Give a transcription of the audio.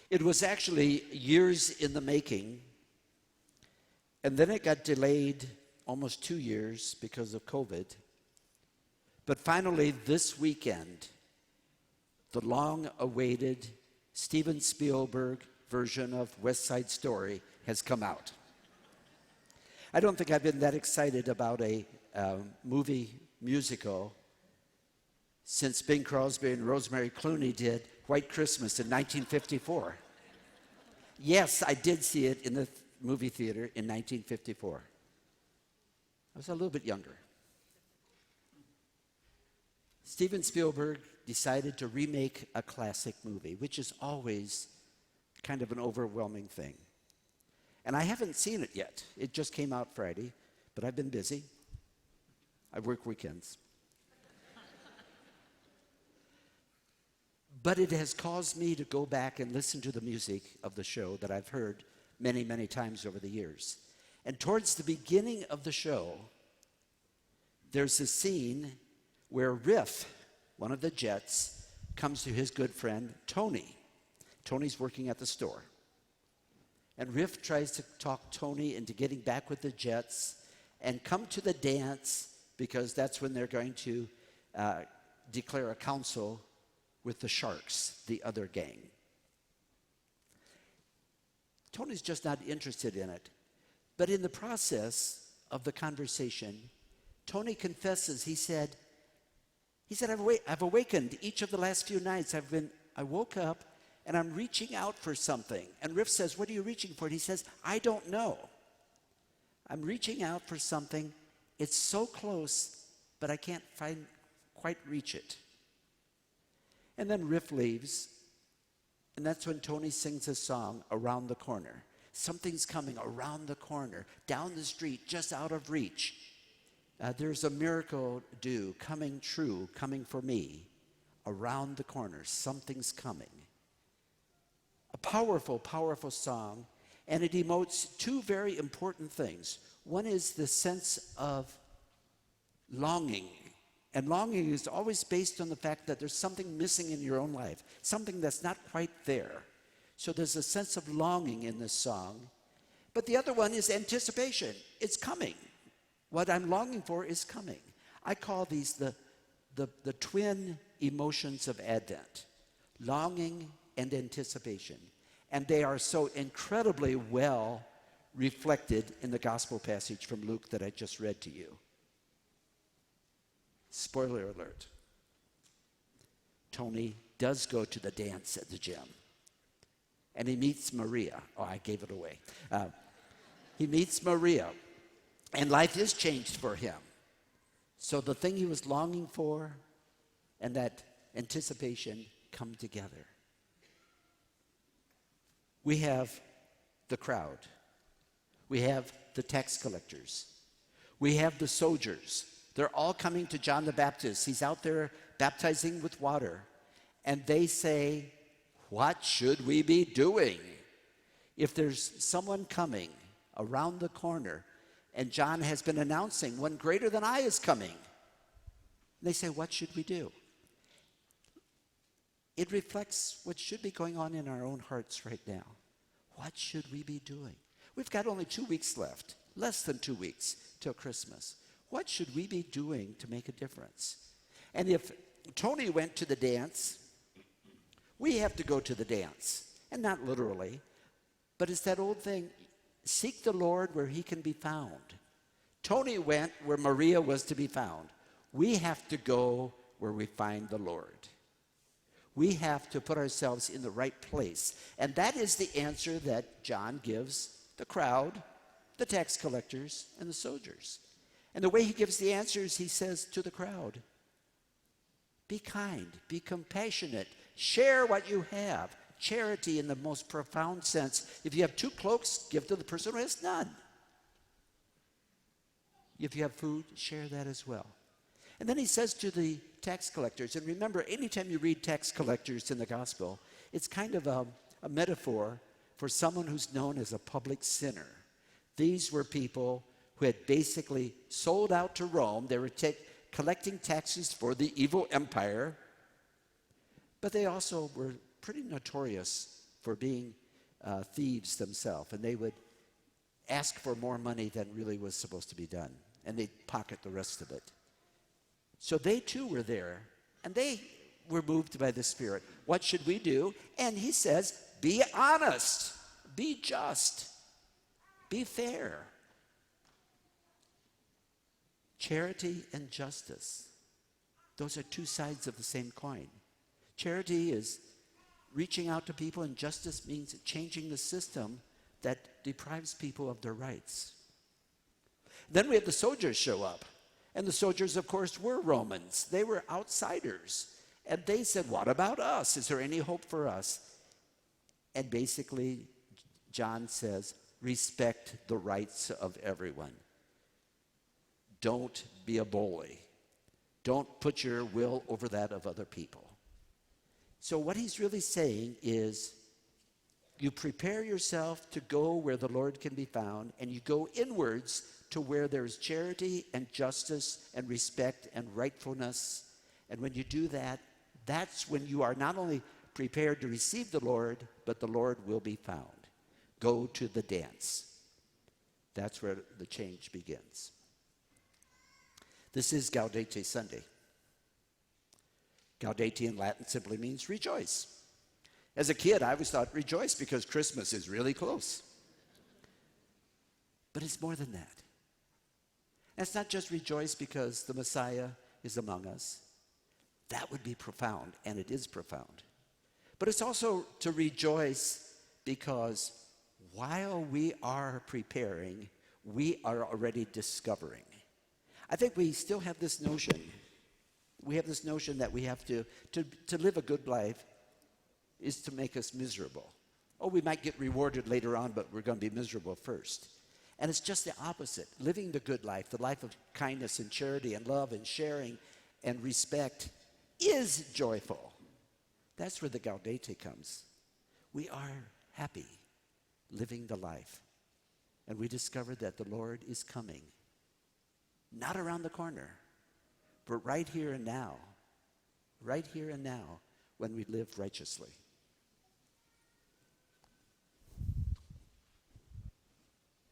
It was actually years in the making, and then it got delayed almost 2 years because of COVID. But finally, this weekend, the long-awaited Steven Spielberg version of West Side Story has come out. I don't think I've been that excited about a movie musical since Bing Crosby and Rosemary Clooney did White Christmas in 1954. Yes, I did see it in the movie theater in 1954. I was a little bit younger. Steven Spielberg decided to remake a classic movie, which is always kind of an overwhelming thing. And I haven't seen it yet. It just came out Friday, but I've been busy. I work weekends. But it has caused me to go back and listen to the music of the show that I've heard many, many times over the years. And towards the beginning of the show, there's a scene where Riff, one of the Jets, comes to his good friend, Tony. Tony's working at the store. And Riff tries to talk Tony into getting back with the Jets and come to the dance because that's when they're going to declare a council with the Sharks, the other gang. Tony's just not interested in it. But in the process of the conversation, Tony confesses, he said, I've awakened each of the last few nights. I woke up and I'm reaching out for something. And Riff says, what are you reaching for? And he says, I don't know. I'm reaching out for something. It's so close, but I can't quite reach it. And then Riff leaves, and that's when Tony sings a song, Around the Corner. Something's coming around the corner, down the street, just out of reach. There's a miracle due, coming true, coming for me. Around the corner, something's coming. A powerful, powerful song, and it emotes two very important things. One is the sense of longing. And longing is always based on the fact that there's something missing in your own life, something that's not quite there. So there's a sense of longing in this song. But the other one is anticipation. It's coming. What I'm longing for is coming. I call these the twin emotions of Advent, longing and anticipation. And they are so incredibly well reflected in the gospel passage from Luke that I just read to you. Spoiler alert. Tony does go to the dance at the gym. And he meets Maria. Oh, I gave it away. He meets Maria. And life is changed for him. So the thing he was longing for and that anticipation come together. We have the crowd. We have the tax collectors. We have the soldiers. They're all coming to John the Baptist. He's out there baptizing with water. And they say, what should we be doing? If there's someone coming around the corner, and John has been announcing, one greater than I is coming. They say, what should we do? It reflects what should be going on in our own hearts right now. What should we be doing? We've got only 2 weeks left, less than 2 weeks till Christmas. What should we be doing to make a difference? And if Tony went to the dance, we have to go to the dance. And not literally, but it's that old thing, seek the Lord where he can be found. Tony went where Maria was to be found. We have to go where we find the Lord. We have to put ourselves in the right place. And that is the answer that John gives the crowd, the tax collectors, and the soldiers. And the way he gives the answers, he says to the crowd, be kind, be compassionate, share what you have. Charity in the most profound sense. If you have 2 cloaks, give to the person who has none. If you have food, share that as well. And then he says to the tax collectors, and remember, anytime you read tax collectors in the gospel, it's kind of a metaphor for someone who's known as a public sinner. These were people who had basically sold out to Rome. They were collecting taxes for the evil empire, but they also were pretty notorious for being thieves themselves, and they would ask for more money than really was supposed to be done, and they'd pocket the rest of it. So they too were there, and they were moved by the Spirit. What should we do? And he says, be honest, be just, be fair. Charity and justice, those are two sides of the same coin. Charity is reaching out to people, and justice means changing the system that deprives people of their rights. Then we have the soldiers show up. And the soldiers, of course, were Romans. They were outsiders. And they said, what about us? Is there any hope for us? And basically, John says, respect the rights of everyone. Don't be a bully. Don't put your will over that of other people. So what he's really saying is, you prepare yourself to go where the Lord can be found, and you go inwards to where there's charity and justice and respect and rightfulness. And when you do that, that's when you are not only prepared to receive the Lord, but the Lord will be found. Go to the dance. That's where the change begins. This is Gaudete Sunday. Gaudete in Latin simply means rejoice. As a kid, I always thought rejoice because Christmas is really close. But it's more than that. And it's not just rejoice because the Messiah is among us. That would be profound, and it is profound. But it's also to rejoice because while we are preparing, we are already discovering. I think we still have this notion. We have this notion that we have to live a good life is to make us miserable. Oh, we might get rewarded later on, but we're going to be miserable first. And it's just the opposite. Living the good life, the life of kindness and charity and love and sharing and respect is joyful. That's where the Gaudete comes. We are happy living the life. And we discover that the Lord is coming. Not around the corner, but right here and now. Right here and now when we live righteously.